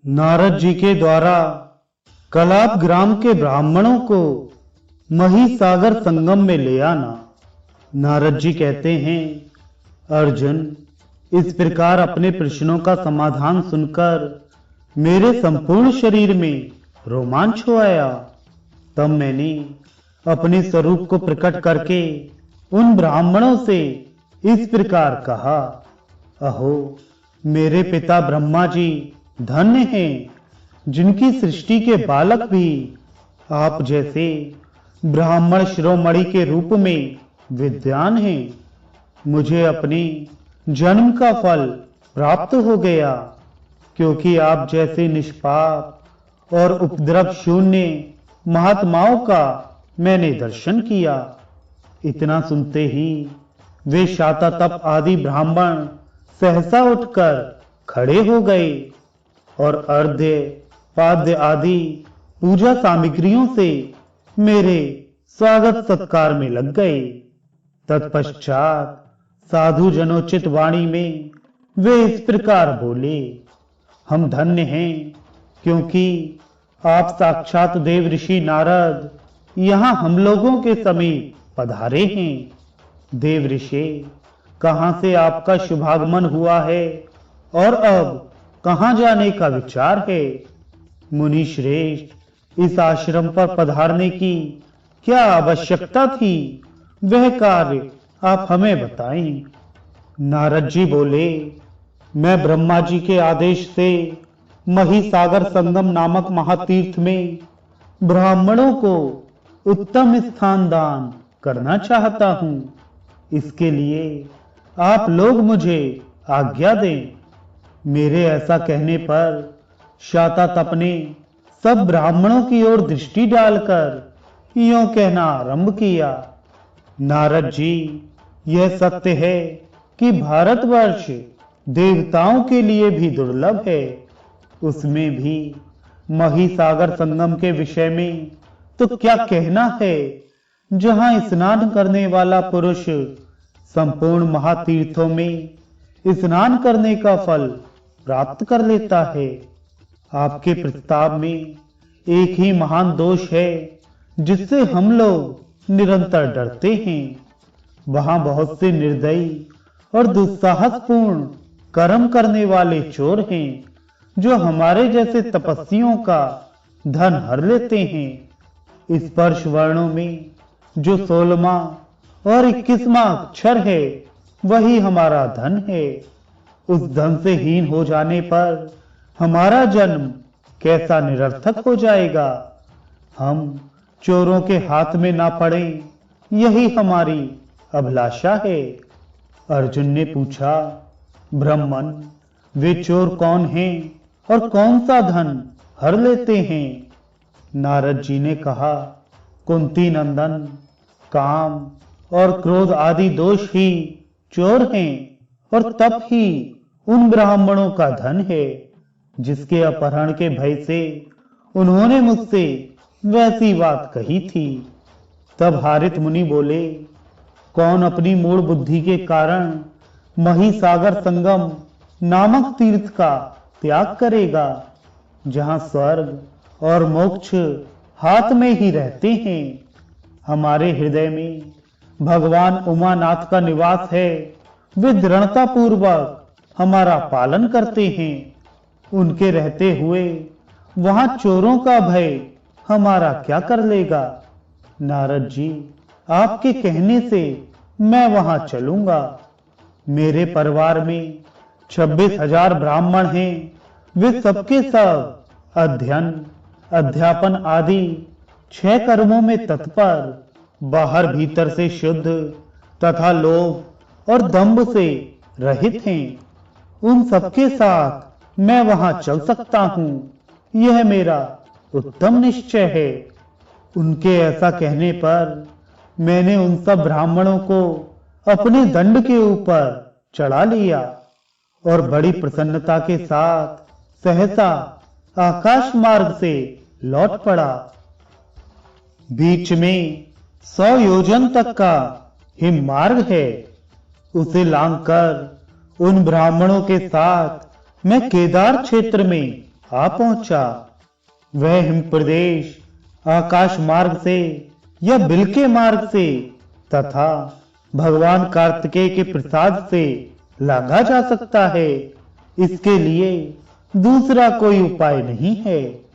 नारद जी के द्वारा कलाप ग्राम के ब्राह्मणों को महिसागर संगम में ले आना। नारद जी कहते हैं, अर्जुन, इस प्रकार अपने प्रश्नों का समाधान सुनकर मेरे संपूर्ण शरीर में रोमांच हो आया। तब मैंने अपने स्वरूप को प्रकट करके उन ब्राह्मणों से इस प्रकार कहा, अहो, मेरे पिता ब्रह्मा जी धन्य हैं, जिनकी सृष्टि के बालक भी आप जैसे ब्राह्मण शिरोमणि के रूप में विद्वान हैं। मुझे अपने जन्म का फल प्राप्त हो गया, क्योंकि आप जैसे निष्पाप और उपद्रव शून्य महात्माओं का मैंने दर्शन किया। इतना सुनते ही वे शातातप आदि ब्राह्मण सहसा उठकर खड़े हो गए और अर्घ्य पाद्य आदि पूजा सामग्रियों से मेरे स्वागत सत्कार में लग गए। तत्पश्चात साधु जनोचित वाणी में वे इस प्रकार बोले, हम धन्य हैं, क्योंकि आप साक्षात देव ऋषि नारद यहाँ हम लोगों के समीप पधारे हैं। देव ऋषि, कहाँ से आपका शुभागमन हुआ है और अब कहाँ जाने का विचार है? मुनि श्रेष्ठ, इस आश्रम पर पधारने की क्या आवश्यकता थी? वह कार्य आप हमें बताएं। नारद जी बोले, मैं ब्रह्मा जी के आदेश से महिसागर संगम नामक महातीर्थ में ब्राह्मणों को उत्तम स्थान दान करना चाहता हूं। इसके लिए आप लोग मुझे आज्ञा दें। मेरे ऐसा कहने पर शातातप ने सब ब्राह्मणों की ओर दृष्टि डालकर यूं कहना आरंभ किया, नारद जी, यह सत्य है कि भारतवर्ष देवताओं के लिए भी दुर्लभ है। उसमें भी महिसागर संगम के विषय में तो क्या कहना है, जहां स्नान करने वाला पुरुष संपूर्ण महातीर्थों में स्नान करने का फल प्राप्त कर लेता है। आपके प्रस्ताव में एक ही महान दोष है, जिससे हम लोग निरंतर डरते हैं। वहां बहुत से निर्दयी और दुस्साहसपूर्ण कर्म करने वाले चोर हैं, जो हमारे जैसे तपस्वियों का धन हर लेते हैं। स्पर्श वर्णों में जो 16वां और 21वां अक्षर है, वही हमारा धन है। उस धन से हीन हो जाने पर हमारा जन्म कैसा निरर्थक हो जाएगा। हम चोरों के हाथ में ना पड़े, यही हमारी अभिलाषा है। अर्जुन ने पूछा, ब्राह्मण, वे चोर कौन हैं और कौन सा धन हर लेते हैं? नारद जी ने कहा, कुंती नंदन, काम और क्रोध आदि दोष ही चोर हैं, और तप ही उन ब्राह्मणों का धन है, जिसके अपहरण के भय से उन्होंने मुझसे वैसी बात कही थी। तब हारित मुनि बोले, कौन अपनी मूढ़ बुद्धि के कारण महिसागर संगम नामक तीर्थ का त्याग करेगा, जहां स्वर्ग और मोक्ष हाथ में ही रहते हैं। हमारे हृदय में भगवान उमानाथ का निवास है। वे दृढ़ता पूर्वक हमारा पालन करते हैं। उनके रहते हुए वहां चोरों का भय हमारा क्या कर लेगा? नारद जी, आपके कहने से मैं वहां चलूंगा। मेरे परिवार में 26,000 ब्राह्मण हैं। वे सबके सब अध्ययन, अध्यापन आदि 6 कर्मों में तत्पर, बाहर भीतर से शुद्ध तथा लोभ और दंभ से रहित हैं। उन सबके साथ मैं वहां चल सकता हूं, यह मेरा उत्तम निश्चय है। उनके ऐसा कहने पर मैंने उन सब ब्राह्मणों को अपने दंड के ऊपर चढ़ा लिया और बड़ी प्रसन्नता के साथ सहसा आकाश मार्ग से लौट पड़ा। बीच में 100 योजन तक का हिम मार्ग है। उसे लांघकर उन ब्राह्मणों के साथ मैं केदार क्षेत्र में आ पहुंचा। वह हिम प्रदेश आकाश मार्ग से या बिल के मार्ग से तथा भगवान कार्तिकेय के प्रसाद से लांघा जा सकता है। इसके लिए दूसरा कोई उपाय नहीं है।